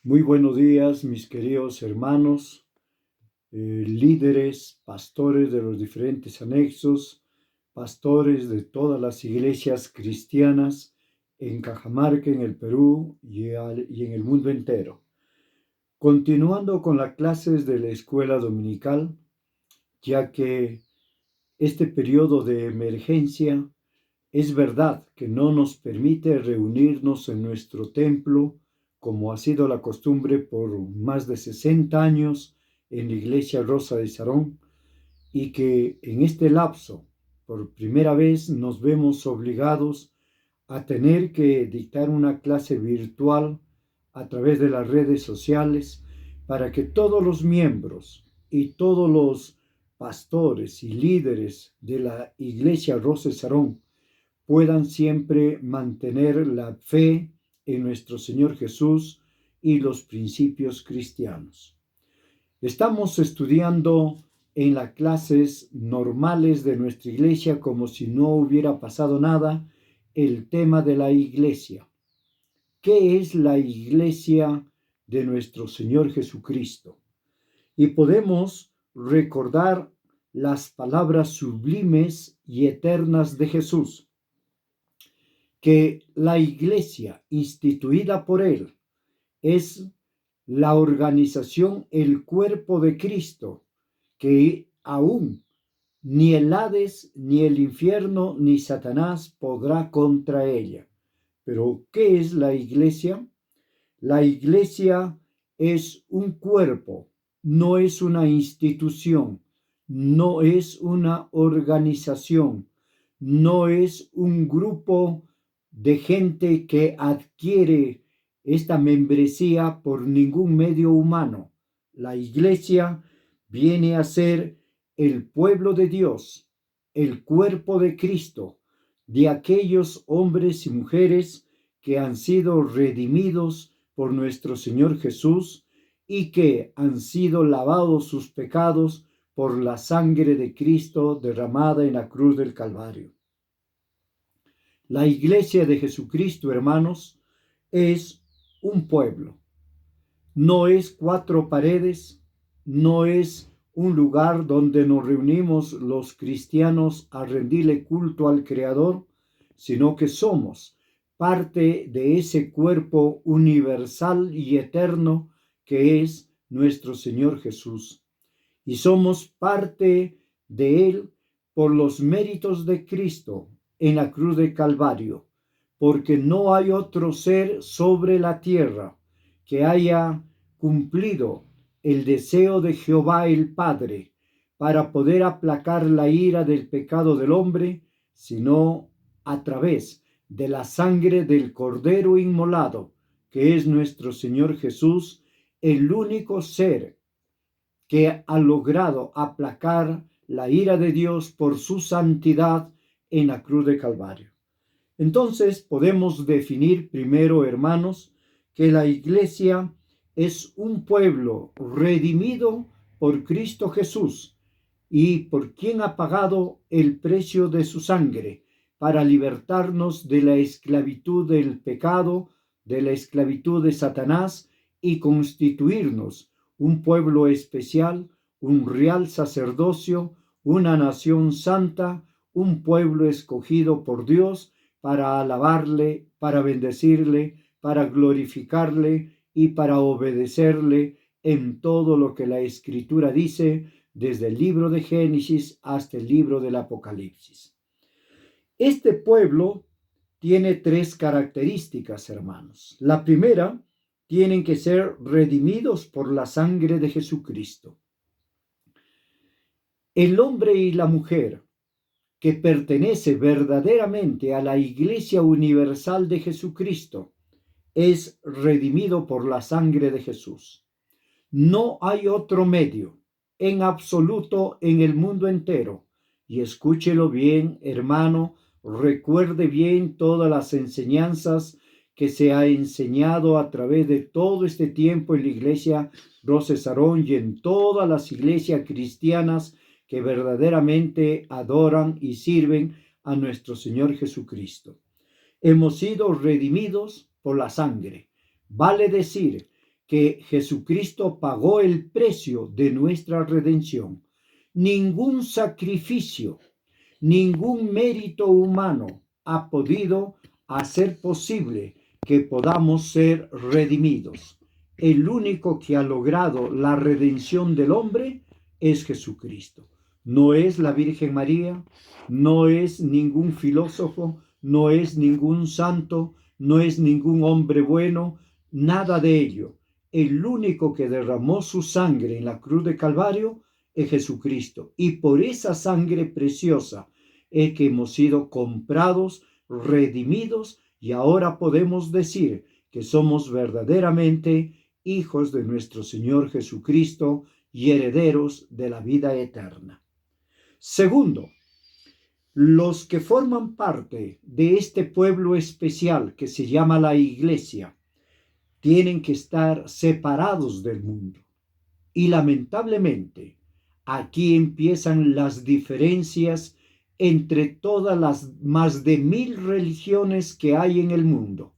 Muy buenos días, mis queridos hermanos, líderes, pastores de los diferentes anexos, pastores de todas las iglesias cristianas en Cajamarca, en el Perú y en el mundo entero. Continuando con las clases de la escuela dominical, ya que este periodo de emergencia es verdad que no nos permite reunirnos en nuestro templo, como ha sido la costumbre por más de 60 años en la Iglesia Rosa de Sarón, y que en este lapso, por primera vez, nos vemos obligados a tener que dictar una clase virtual a través de las redes sociales para que todos los miembros y todos los pastores y líderes de la Iglesia Rosa de Sarón puedan siempre mantener la fe en nuestro Señor Jesús y los principios cristianos. Estamos estudiando en las clases normales de nuestra iglesia como si no hubiera pasado nada el tema de la iglesia. ¿Qué es la iglesia de nuestro Señor Jesucristo? Y podemos recordar las palabras sublimes y eternas de Jesús, que la iglesia instituida por él es la organización, el cuerpo de Cristo, que aún ni el Hades, ni el infierno, ni Satanás podrá contra ella. Pero, ¿qué es la iglesia? La iglesia es un cuerpo, no es una institución, no es una organización, no es un grupo de gente que adquiere esta membresía por ningún medio humano. La iglesia viene a ser el pueblo de Dios, el cuerpo de Cristo, de aquellos hombres y mujeres que han sido redimidos por nuestro Señor Jesús y que han sido lavados sus pecados por la sangre de Cristo derramada en la cruz del Calvario. La iglesia de Jesucristo, hermanos, es un pueblo. No es cuatro paredes, no es un lugar donde nos reunimos los cristianos a rendirle culto al Creador, sino que somos parte de ese cuerpo universal y eterno que es nuestro Señor Jesús. Y somos parte de Él por los méritos de Cristo en la cruz de Calvario, porque no hay otro ser sobre la tierra que haya cumplido el deseo de Jehová el Padre para poder aplacar la ira del pecado del hombre, sino a través de la sangre del Cordero inmolado, que es nuestro Señor Jesús, el único ser que ha logrado aplacar la ira de Dios por su santidad en la cruz de Calvario. Entonces podemos definir primero, hermanos, que la iglesia es un pueblo redimido por Cristo Jesús y por quien ha pagado el precio de su sangre para libertarnos de la esclavitud del pecado, de la esclavitud de Satanás y constituirnos un pueblo especial, un real sacerdocio, una nación santa, un pueblo escogido por Dios para alabarle, para bendecirle, para glorificarle y para obedecerle en todo lo que la Escritura dice, desde el libro de Génesis hasta el libro del Apocalipsis. Este pueblo tiene tres características, hermanos. La primera, tienen que ser redimidos por la sangre de Jesucristo. El hombre y la mujer que pertenece verdaderamente a la Iglesia Universal de Jesucristo es redimido por la sangre de Jesús. No hay otro medio en absoluto en el mundo entero. Y escúchelo bien, hermano, recuerde bien todas las enseñanzas que se ha enseñado a través de todo este tiempo en la iglesia Rosa de Sarón y en todas las iglesias cristianas que verdaderamente adoran y sirven a nuestro Señor Jesucristo. Hemos sido redimidos por la sangre. Vale decir que Jesucristo pagó el precio de nuestra redención. Ningún sacrificio, ningún mérito humano ha podido hacer posible que podamos ser redimidos. El único que ha logrado la redención del hombre es Jesucristo. No es la Virgen María, no es ningún filósofo, no es ningún santo, no es ningún hombre bueno, nada de ello. El único que derramó su sangre en la cruz de Calvario es Jesucristo. Y por esa sangre preciosa es que hemos sido comprados, redimidos, y ahora podemos decir que somos verdaderamente hijos de nuestro Señor Jesucristo y herederos de la vida eterna. Segundo, los que forman parte de este pueblo especial que se llama la Iglesia tienen que estar separados del mundo. Y lamentablemente, aquí empiezan las diferencias entre todas las más de 1000 religiones que hay en el mundo.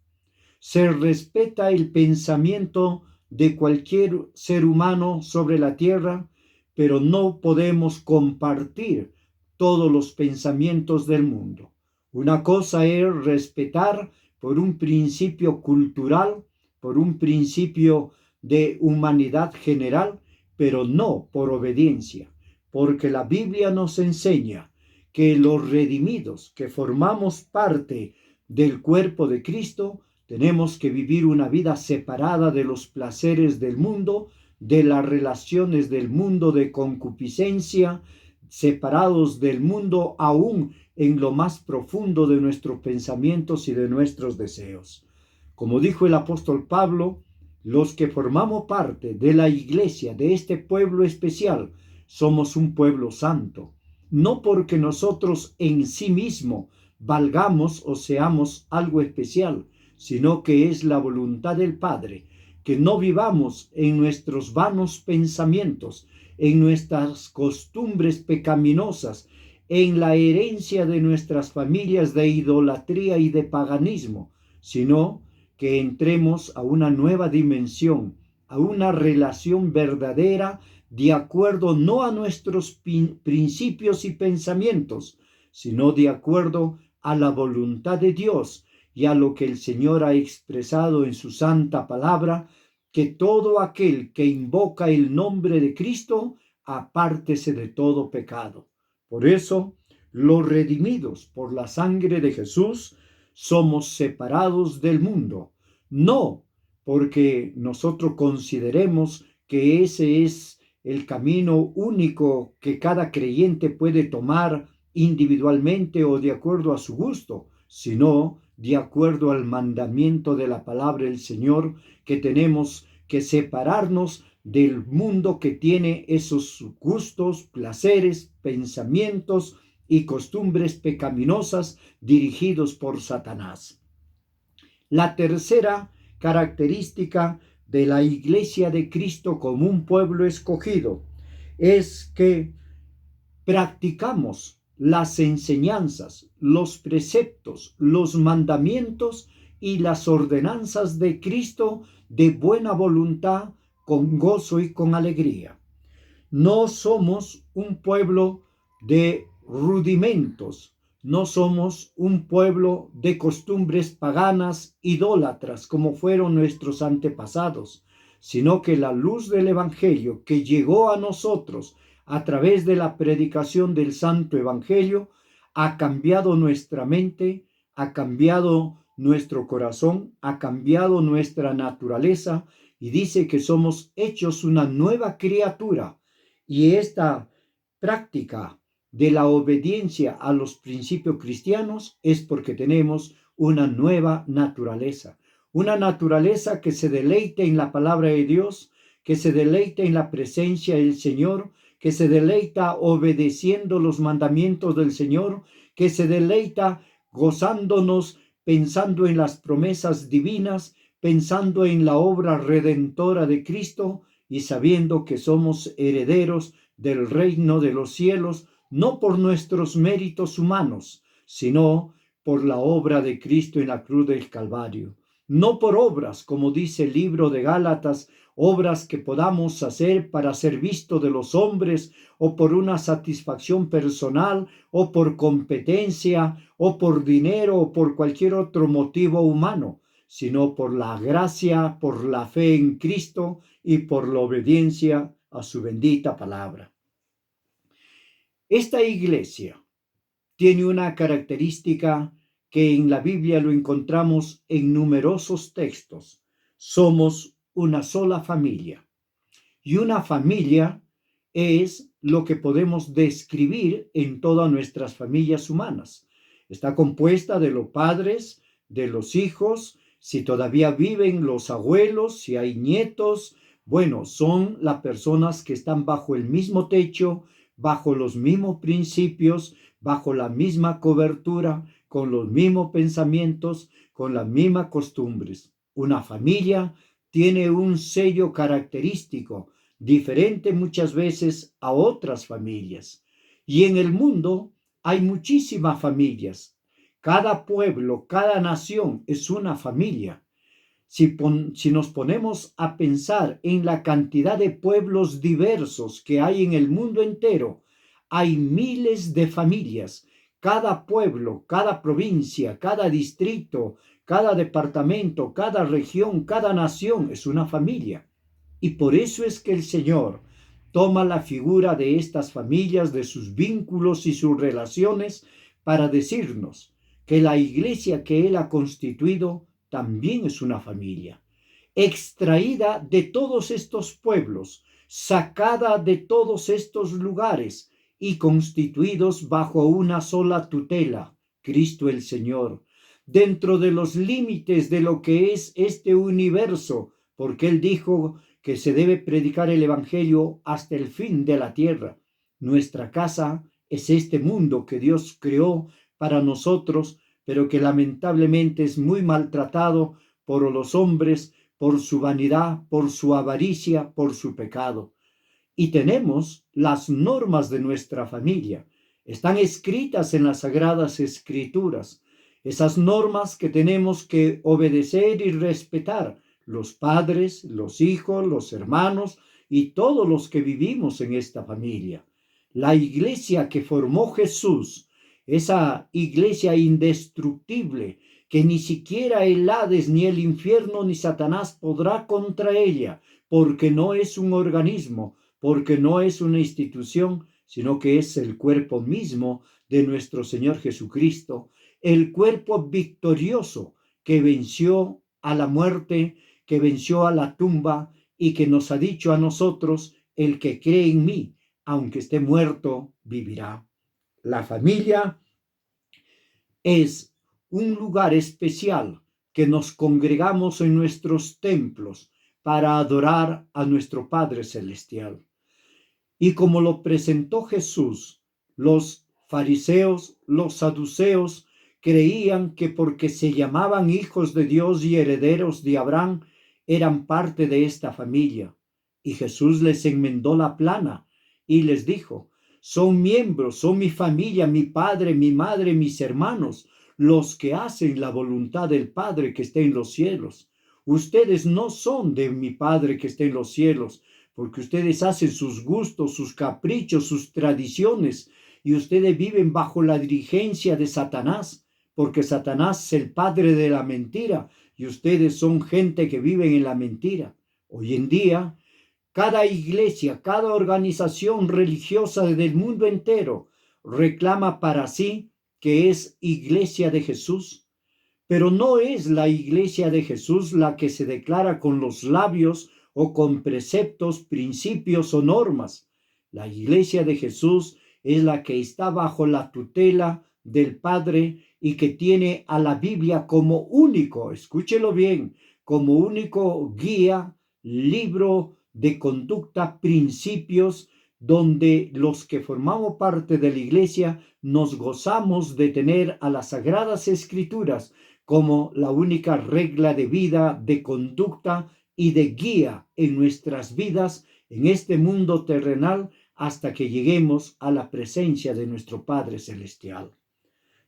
Se respeta el pensamiento de cualquier ser humano sobre la tierra, pero no podemos compartir todos los pensamientos del mundo. Una cosa es respetar por un principio cultural, por un principio de humanidad general, pero no por obediencia, porque la Biblia nos enseña que los redimidos que formamos parte del cuerpo de Cristo tenemos que vivir una vida separada de los placeres del mundo, de las relaciones del mundo de concupiscencia, separados del mundo aún en lo más profundo de nuestros pensamientos y de nuestros deseos. Como dijo el apóstol Pablo, los que formamos parte de la iglesia, de este pueblo especial, somos un pueblo santo, no porque nosotros en sí mismo valgamos o seamos algo especial, sino que es la voluntad del Padre, que no vivamos en nuestros vanos pensamientos, en nuestras costumbres pecaminosas, en la herencia de nuestras familias de idolatría y de paganismo, sino que entremos a una nueva dimensión, a una relación verdadera de acuerdo no a nuestros principios y pensamientos, sino de acuerdo a la voluntad de Dios y a lo que el Señor ha expresado en su santa palabra, que todo aquel que invoca el nombre de Cristo, apártese de todo pecado. Por eso, los redimidos por la sangre de Jesús somos separados del mundo, no porque nosotros consideremos que ese es el camino único que cada creyente puede tomar individualmente o de acuerdo a su gusto, sino de acuerdo al mandamiento de la palabra del Señor, que tenemos que separarnos del mundo que tiene esos gustos, placeres, pensamientos y costumbres pecaminosas dirigidos por Satanás. La tercera característica de la Iglesia de Cristo como un pueblo escogido es que practicamos las enseñanzas, los preceptos, los mandamientos y las ordenanzas de Cristo de buena voluntad, con gozo y con alegría. No somos un pueblo de rudimentos, no somos un pueblo de costumbres paganas, idólatras, como fueron nuestros antepasados, sino que la luz del Evangelio que llegó a nosotros a través de la predicación del Santo Evangelio ha cambiado nuestra mente, ha cambiado nuestro corazón, ha cambiado nuestra naturaleza, y dice que somos hechos una nueva criatura. Y esta práctica de la obediencia a los principios cristianos es porque tenemos una nueva naturaleza. Una naturaleza que se deleite en la palabra de Dios, que se deleite en la presencia del Señor, que se deleita obedeciendo los mandamientos del Señor, que se deleita gozándonos, pensando en las promesas divinas, pensando en la obra redentora de Cristo y sabiendo que somos herederos del reino de los cielos, no por nuestros méritos humanos, sino por la obra de Cristo en la cruz del Calvario. no por obras, como dice el libro de Gálatas, obras que podamos hacer para ser visto de los hombres, o por una satisfacción personal, o por competencia, o por dinero, o por cualquier otro motivo humano, sino por la gracia, por la fe en Cristo y por la obediencia a su bendita palabra. Esta iglesia tiene una característica que en la Biblia lo encontramos en numerosos textos. Somos una sola familia. Y una familia es lo que podemos describir en todas nuestras familias humanas. Está compuesta de los padres, de los hijos, si todavía viven los abuelos, si hay nietos. Bueno, son las personas que están bajo el mismo techo, bajo los mismos principios, bajo la misma cobertura, con los mismos pensamientos, con las mismas costumbres. Una familia tiene un sello característico, diferente muchas veces a otras familias. Y en el mundo hay muchísimas familias. Cada pueblo, cada nación es una familia. Si nos ponemos a pensar en la cantidad de pueblos diversos que hay en el mundo entero, hay miles de familias. Cada pueblo, cada provincia, cada distrito, cada departamento, cada región, cada nación es una familia. Y por eso es que el Señor toma la figura de estas familias, de sus vínculos y sus relaciones, para decirnos que la iglesia que Él ha constituido también es una familia, extraída de todos estos pueblos, sacada de todos estos lugares y constituidos bajo una sola tutela, Cristo el Señor, dentro de los límites de lo que es este universo, porque Él dijo que se debe predicar el Evangelio hasta el fin de la tierra. Nuestra casa es este mundo que Dios creó para nosotros, pero que lamentablemente es muy maltratado por los hombres, por su vanidad, por su avaricia, por su pecado. Y tenemos las normas de nuestra familia. Están escritas en las Sagradas Escrituras. Esas normas que tenemos que obedecer y respetar los padres, los hijos, los hermanos y todos los que vivimos en esta familia. La iglesia que formó Jesús, esa iglesia indestructible, que ni siquiera el Hades, ni el infierno, ni Satanás podrá contra ella, porque no es un organismo, porque no es una institución, sino que es el cuerpo mismo de nuestro Señor Jesucristo, el cuerpo victorioso que venció a la muerte, que venció a la tumba y que nos ha dicho a nosotros: el que cree en mí, aunque esté muerto, vivirá. La familia es un lugar especial que nos congregamos en nuestros templos para adorar a nuestro Padre Celestial. Y como lo presentó Jesús, los fariseos, los saduceos, creían que porque se llamaban hijos de Dios y herederos de Abraham, eran parte de esta familia. Y Jesús les enmendó la plana y les dijo: son miembros, son mi familia, mi padre, mi madre, mis hermanos, los que hacen la voluntad del Padre que está en los cielos. Ustedes no son de mi Padre que está en los cielos, porque ustedes hacen sus gustos, sus caprichos, sus tradiciones, y ustedes viven bajo la dirigencia de Satanás, porque Satanás es el padre de la mentira, y ustedes son gente que vive en la mentira. Hoy en día, cada iglesia, cada organización religiosa del mundo entero reclama para sí que es iglesia de Jesús, pero no es la iglesia de Jesús la que se declara con los labios o con preceptos, principios o normas. La iglesia de Jesús es la que está bajo la tutela del Padre y que tiene a la Biblia como único, escúchelo bien, como único guía, libro de conducta, principios, donde los que formamos parte de la iglesia nos gozamos de tener a las Sagradas Escrituras como la única regla de vida, de conducta y de guía en nuestras vidas en este mundo terrenal hasta que lleguemos a la presencia de nuestro Padre Celestial.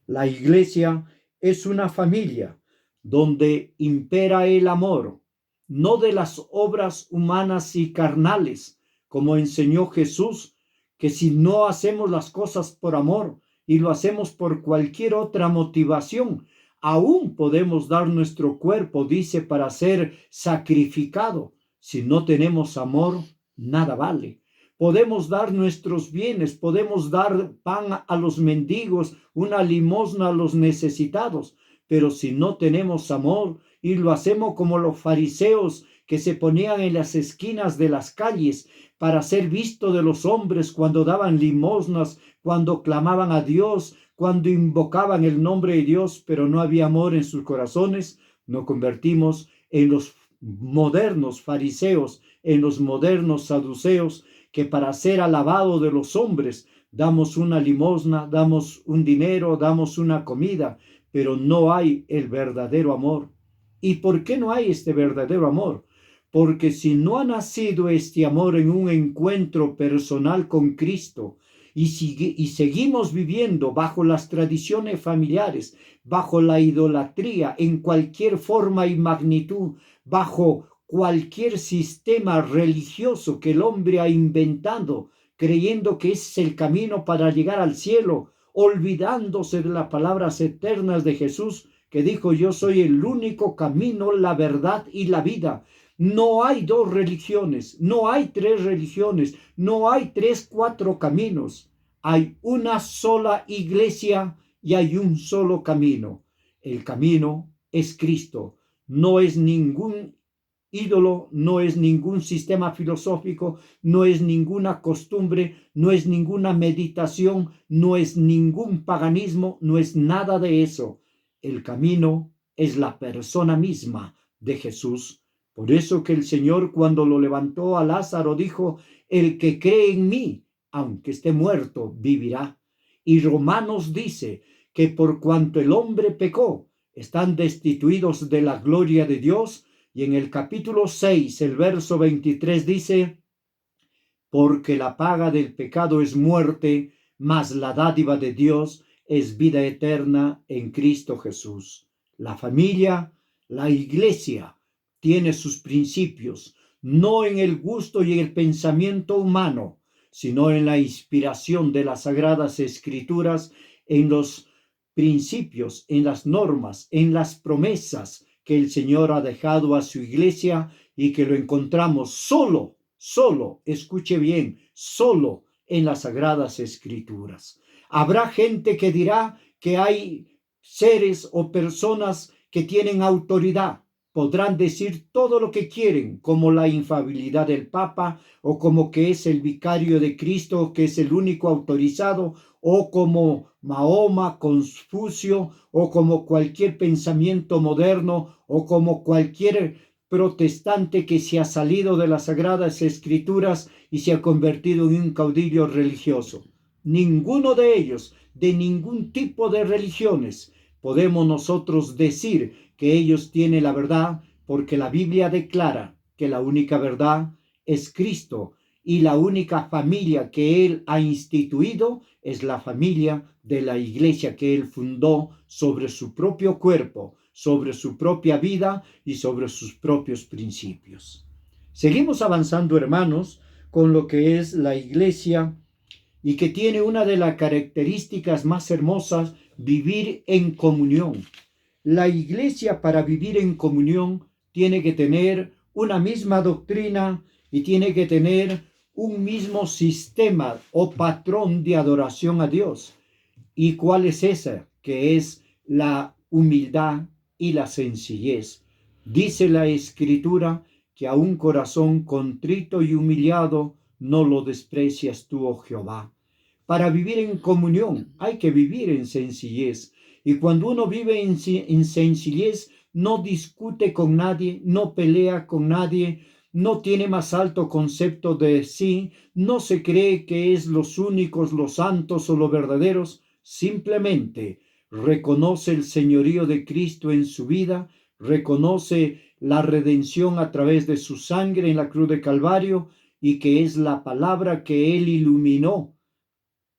La iglesia es una familia donde impera el amor, no de las obras humanas y carnales, como enseñó Jesús, que si no hacemos las cosas por amor y lo hacemos por cualquier otra motivación, aún podemos dar nuestro cuerpo, dice, para ser sacrificado. Si no tenemos amor, nada vale. Podemos dar nuestros bienes, podemos dar pan a los mendigos, una limosna a los necesitados, pero si no tenemos amor y lo hacemos como los fariseos que se ponían en las esquinas de las calles para ser visto de los hombres cuando daban limosnas, cuando clamaban a Dios, cuando invocaban el nombre de Dios, pero no había amor en sus corazones, nos convertimos en los modernos fariseos, en los modernos saduceos, que para ser alabado de los hombres damos una limosna, damos un dinero, damos una comida, pero no hay el verdadero amor. ¿Y por qué no hay este verdadero amor? Porque si no ha nacido este amor en un encuentro personal con Cristo y seguimos viviendo bajo las tradiciones familiares, bajo la idolatría en cualquier forma y magnitud, bajo cualquier sistema religioso que el hombre ha inventado, creyendo que ese es el camino para llegar al cielo, olvidándose de las palabras eternas de Jesús, que dijo: yo soy el único camino, la verdad y la vida. No hay dos religiones, no hay tres religiones, no hay tres, cuatro caminos. Hay una sola iglesia y hay un solo camino. El camino es Cristo. No es ningún ídolo, no es ningún sistema filosófico, no es ninguna costumbre, no es ninguna meditación, no es ningún paganismo, no es nada de eso. El camino es la persona misma de Jesús. Por eso que el Señor, cuando lo levantó a Lázaro, dijo: el que cree en mí, aunque esté muerto, vivirá. Y Romanos dice que por cuanto el hombre pecó, están destituidos de la gloria de Dios. Y en el capítulo 6, el verso 23 dice: porque la paga del pecado es muerte, mas la dádiva de Dios es vida eterna en Cristo Jesús. La familia, la iglesia, tiene sus principios, no en el gusto y el pensamiento humano, sino en la inspiración de las sagradas escrituras, en los principios, en las normas, en las promesas que el Señor ha dejado a su iglesia y que lo encontramos solo, escuche bien, solo en las sagradas escrituras. Habrá gente que dirá que hay seres o personas que tienen autoridad. Podrán decir todo lo que quieren, como la infalibilidad del Papa, o como que es el vicario de Cristo, que es el único autorizado, o como Mahoma, Confucio, o como cualquier pensamiento moderno, o como cualquier protestante que se ha salido de las sagradas escrituras y se ha convertido en un caudillo religioso. Ninguno de ellos, de ningún tipo de religiones, podemos nosotros decir que ellos tienen la verdad, porque la Biblia declara que la única verdad es Cristo y la única familia que Él ha instituido es la familia de la iglesia que Él fundó sobre su propio cuerpo, sobre su propia vida y sobre sus propios principios. Seguimos avanzando, hermanos, con lo que es la iglesia y que tiene una de las características más hermosas: vivir en comunión. La iglesia, para vivir en comunión, tiene que tener una misma doctrina y tiene que tener un mismo sistema o patrón de adoración a Dios. ¿Y cuál es esa? Que es la humildad y la sencillez. Dice la Escritura que a un corazón contrito y humillado no lo desprecias tú, oh Jehová. Para vivir en comunión hay que vivir en sencillez. Y cuando uno vive en sencillez, no discute con nadie, no pelea con nadie, no tiene más alto concepto de sí, no se cree que es los únicos, los santos o los verdaderos. Simplemente reconoce el señorío de Cristo en su vida, reconoce la redención a través de su sangre en la cruz de Calvario, y que es la palabra que Él iluminó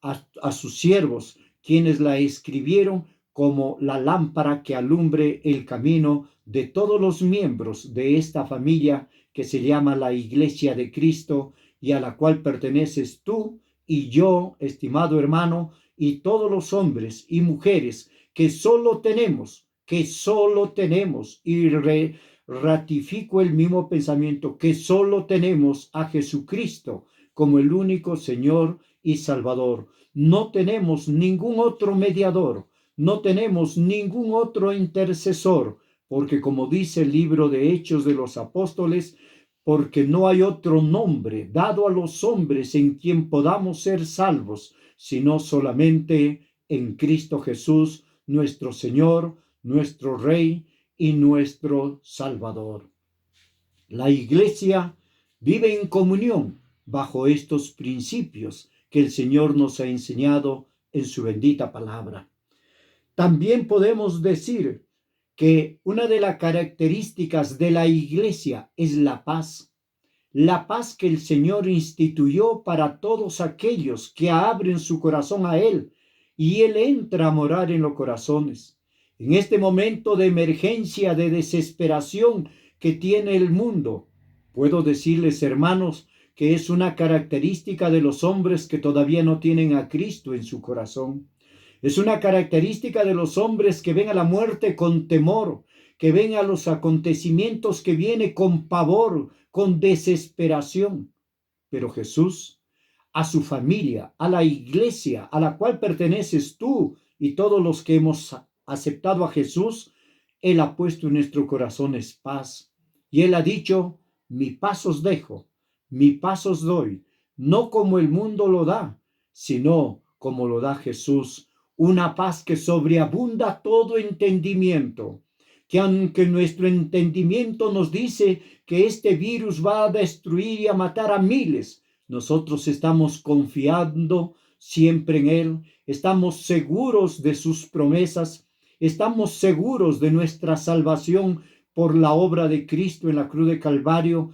a sus siervos, quienes la escribieron como la lámpara que alumbre el camino de todos los miembros de esta familia que se llama la Iglesia de Cristo y a la cual perteneces tú y yo, estimado hermano, y todos los hombres y mujeres que solo tenemos, y ratifico el mismo pensamiento, que solo tenemos a Jesucristo como el único Señor y Salvador. No tenemos ningún otro mediador, no tenemos ningún otro intercesor, porque como dice el libro de Hechos de los Apóstoles, porque no hay otro nombre dado a los hombres en quien podamos ser salvos, sino solamente en Cristo Jesús, nuestro Señor, nuestro Rey y nuestro Salvador. La Iglesia vive en comunión bajo estos principios que el Señor nos ha enseñado en su bendita palabra. También podemos decir que una de las características de la Iglesia es la paz que el Señor instituyó para todos aquellos que abren su corazón a Él, y Él entra a morar en los corazones. En este momento de emergencia, de desesperación que tiene el mundo, puedo decirles, hermanos, que es una característica de los hombres que todavía no tienen a Cristo en su corazón. Es una característica de los hombres que ven a la muerte con temor, que ven a los acontecimientos que vienen con pavor, con desesperación. Pero Jesús, a su familia, a la iglesia a la cual perteneces tú y todos los que hemos aceptado a Jesús, Él ha puesto en nuestro corazón paz. Y Él ha dicho, mi paz os dejo, mi paz os doy, no como el mundo lo da, sino como lo da Jesús, una paz que sobreabunda todo entendimiento, que aunque nuestro entendimiento nos dice que este virus va a destruir y a matar a miles, nosotros estamos confiando siempre en Él, estamos seguros de sus promesas, estamos seguros de nuestra salvación por la obra de Cristo en la cruz de Calvario.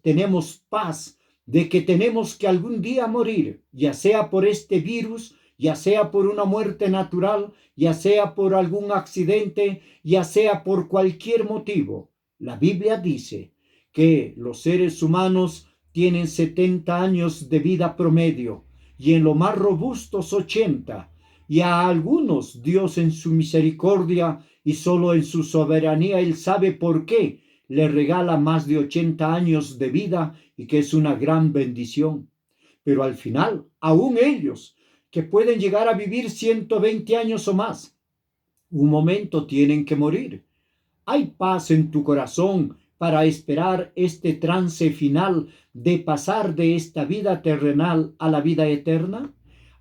Tenemos paz de que tenemos que algún día morir, ya sea por este virus, ya sea por una muerte natural, ya sea por algún accidente, ya sea por cualquier motivo. La Biblia dice que los seres humanos tienen 70 años de vida promedio y en lo más robustos 80. Y a algunos Dios en su misericordia y solo en su soberanía Él sabe por qué le regala más de 80 años de vida y que es una gran bendición. Pero al final, aún ellos que pueden llegar a vivir 120 años o más, un momento tienen que morir. ¿Hay paz en tu corazón para esperar este trance final de pasar de esta vida terrenal a la vida eterna?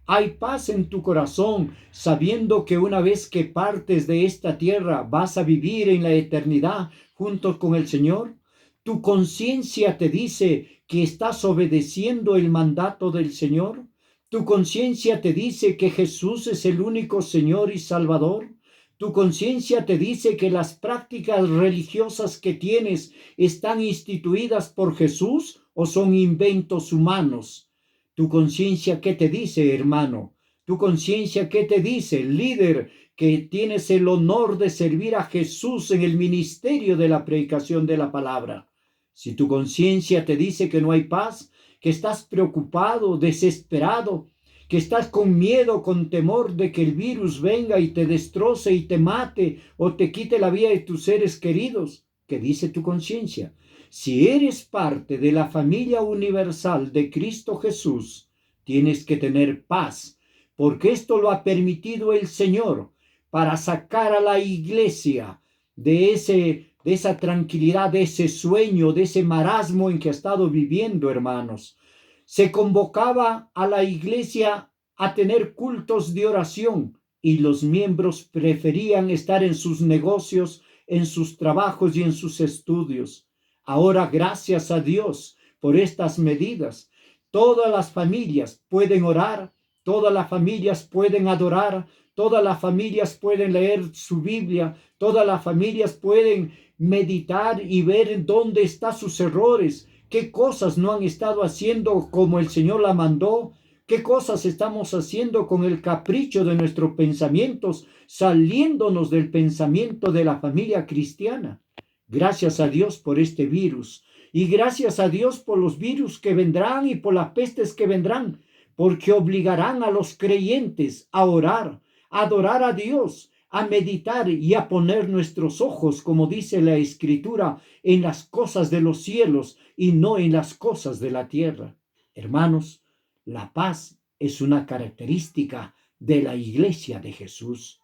¿Hay paz en tu corazón sabiendo que una vez que partes de esta tierra vas a vivir en la eternidad junto con el Señor? ¿Tu conciencia te dice que estás obedeciendo el mandato del Señor? ¿Tu conciencia te dice que Jesús es el único Señor y Salvador? ¿Tu conciencia te dice que las prácticas religiosas que tienes están instituidas por Jesús o son inventos humanos? ¿Tu conciencia qué te dice, hermano? ¿Tu conciencia qué te dice, líder, que tienes el honor de servir a Jesús en el ministerio de la predicación de la palabra? Si tu conciencia te dice que no hay paz, que estás preocupado, desesperado, que estás con miedo, con temor de que el virus venga y te destroce y te mate o te quite la vida de tus seres queridos, ¿qué dice tu conciencia? Si eres parte de la familia universal de Cristo Jesús, tienes que tener paz, porque esto lo ha permitido el Señor para sacar a la iglesia de esa tranquilidad, de ese sueño, de ese marasmo en que ha estado viviendo, hermanos. Se convocaba a la iglesia a tener cultos de oración y los miembros preferían estar en sus negocios, en sus trabajos y en sus estudios. Ahora, gracias a Dios por estas medidas, todas las familias pueden orar, todas las familias pueden adorar, todas las familias pueden leer su Biblia, todas las familias pueden meditar y ver en dónde están sus errores, qué cosas no han estado haciendo como el Señor la mandó, qué cosas estamos haciendo con el capricho de nuestros pensamientos, saliéndonos del pensamiento de la familia cristiana. Gracias a Dios por este virus y gracias a Dios por los virus que vendrán y por las pestes que vendrán, porque obligarán a los creyentes a orar, a adorar a Dios, a meditar y a poner nuestros ojos, como dice la Escritura, en las cosas de los cielos y no en las cosas de la tierra. Hermanos, la paz es una característica de la Iglesia de Jesús.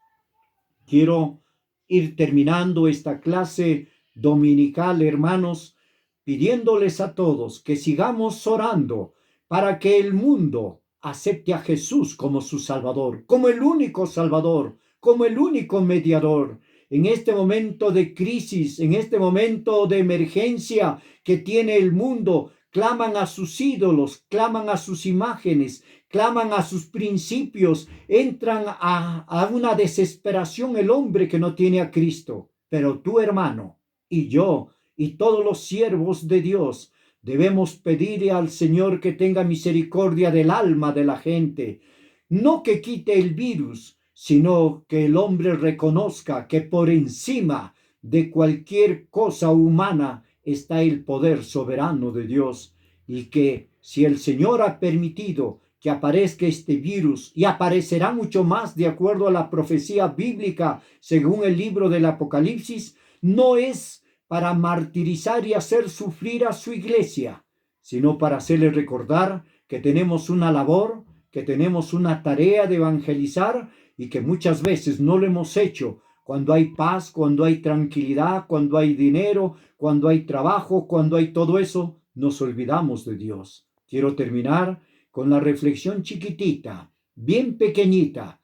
Quiero ir terminando esta clase dominical, hermanos, pidiéndoles a todos que sigamos orando para que el mundo acepte a Jesús como su Salvador, como el único Salvador, como el único mediador. En este momento de crisis, en este momento de emergencia que tiene el mundo, claman a sus ídolos, claman a sus imágenes, claman a sus principios, entran a una desesperación el hombre que no tiene a Cristo. Pero tú, hermano, y yo, y todos los siervos de Dios, debemos pedirle al Señor que tenga misericordia del alma de la gente, no que quite el virus, sino que el hombre reconozca que por encima de cualquier cosa humana está el poder soberano de Dios, y que si el Señor ha permitido que aparezca este virus, y aparecerá mucho más de acuerdo a la profecía bíblica según el libro del Apocalipsis, no es para martirizar y hacer sufrir a su iglesia, sino para hacerle recordar que tenemos una labor, que tenemos una tarea de evangelizar y que muchas veces no lo hemos hecho cuando hay paz, cuando hay tranquilidad, cuando hay dinero, cuando hay trabajo, cuando hay todo eso, nos olvidamos de Dios. Quiero terminar con la reflexión chiquitita, bien pequeñita.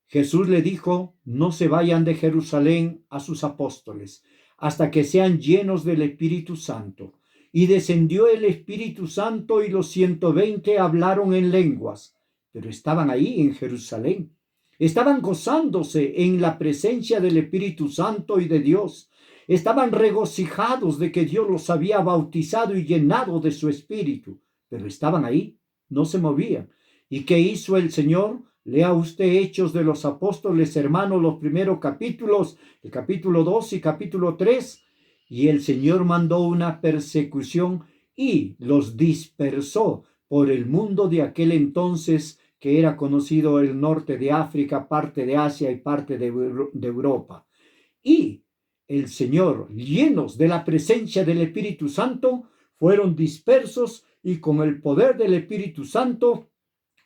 Jesús le dijo, no se vayan de Jerusalén a sus apóstoles hasta que sean llenos del Espíritu Santo. Y descendió el Espíritu Santo y los 120 hablaron en lenguas, pero estaban ahí en Jerusalén. Estaban gozándose en la presencia del Espíritu Santo y de Dios. Estaban regocijados de que Dios los había bautizado y llenado de su Espíritu, pero estaban ahí, no se movían. ¿Y qué hizo el Señor? Lea usted Hechos de los Apóstoles, hermanos, los primeros capítulos, el capítulo 2 y capítulo 3, y el Señor mandó una persecución y los dispersó por el mundo de aquel entonces, que era conocido el norte de África, parte de Asia y parte de Europa. Y el Señor, llenos de la presencia del Espíritu Santo, fueron dispersos y con el poder del Espíritu Santo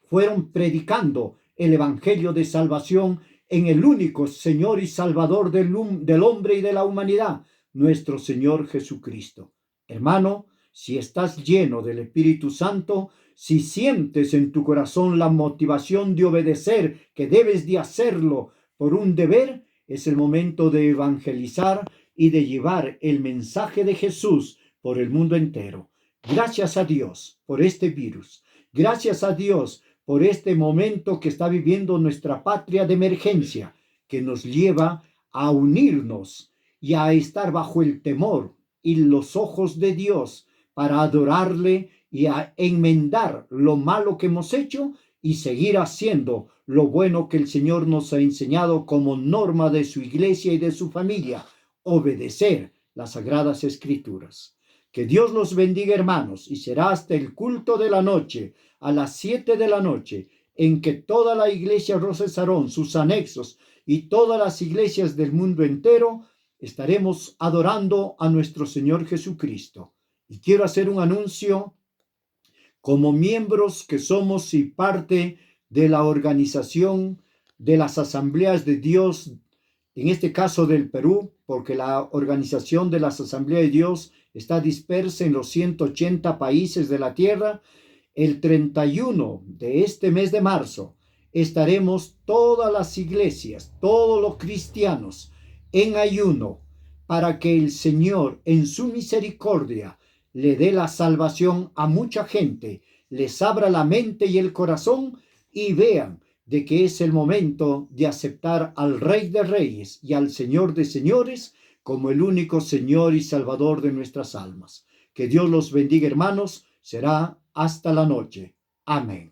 fueron predicando el Evangelio de salvación en el único Señor y Salvador del hombre y de la humanidad, nuestro Señor Jesucristo. Hermano, si estás lleno del Espíritu Santo, si sientes en tu corazón la motivación de obedecer, que debes de hacerlo por un deber, es el momento de evangelizar y de llevar el mensaje de Jesús por el mundo entero. Gracias a Dios por este virus. Gracias a Dios por este momento que está viviendo nuestra patria de emergencia, que nos lleva a unirnos y a estar bajo el temor y los ojos de Dios para adorarle y a enmendar lo malo que hemos hecho y seguir haciendo lo bueno que el Señor nos ha enseñado como norma de su iglesia y de su familia, obedecer las Sagradas Escrituras. Que Dios los bendiga, hermanos, y será hasta el culto de la noche, a las 7 de la noche, en que toda la iglesia Rosa Sarón, sus anexos y todas las iglesias del mundo entero estaremos adorando a nuestro Señor Jesucristo. Y quiero hacer un anuncio como miembros que somos y parte de la organización de las Asambleas de Dios, en este caso del Perú, porque la organización de las Asambleas de Dios está dispersa en los 180 países de la tierra. El 31 de este mes de marzo estaremos todas las iglesias, todos los cristianos en ayuno para que el Señor en su misericordia le dé la salvación a mucha gente, les abra la mente y el corazón y vean de que es el momento de aceptar al Rey de Reyes y al Señor de Señores como el único Señor y Salvador de nuestras almas. Que Dios los bendiga, hermanos. Será hasta la noche. Amén.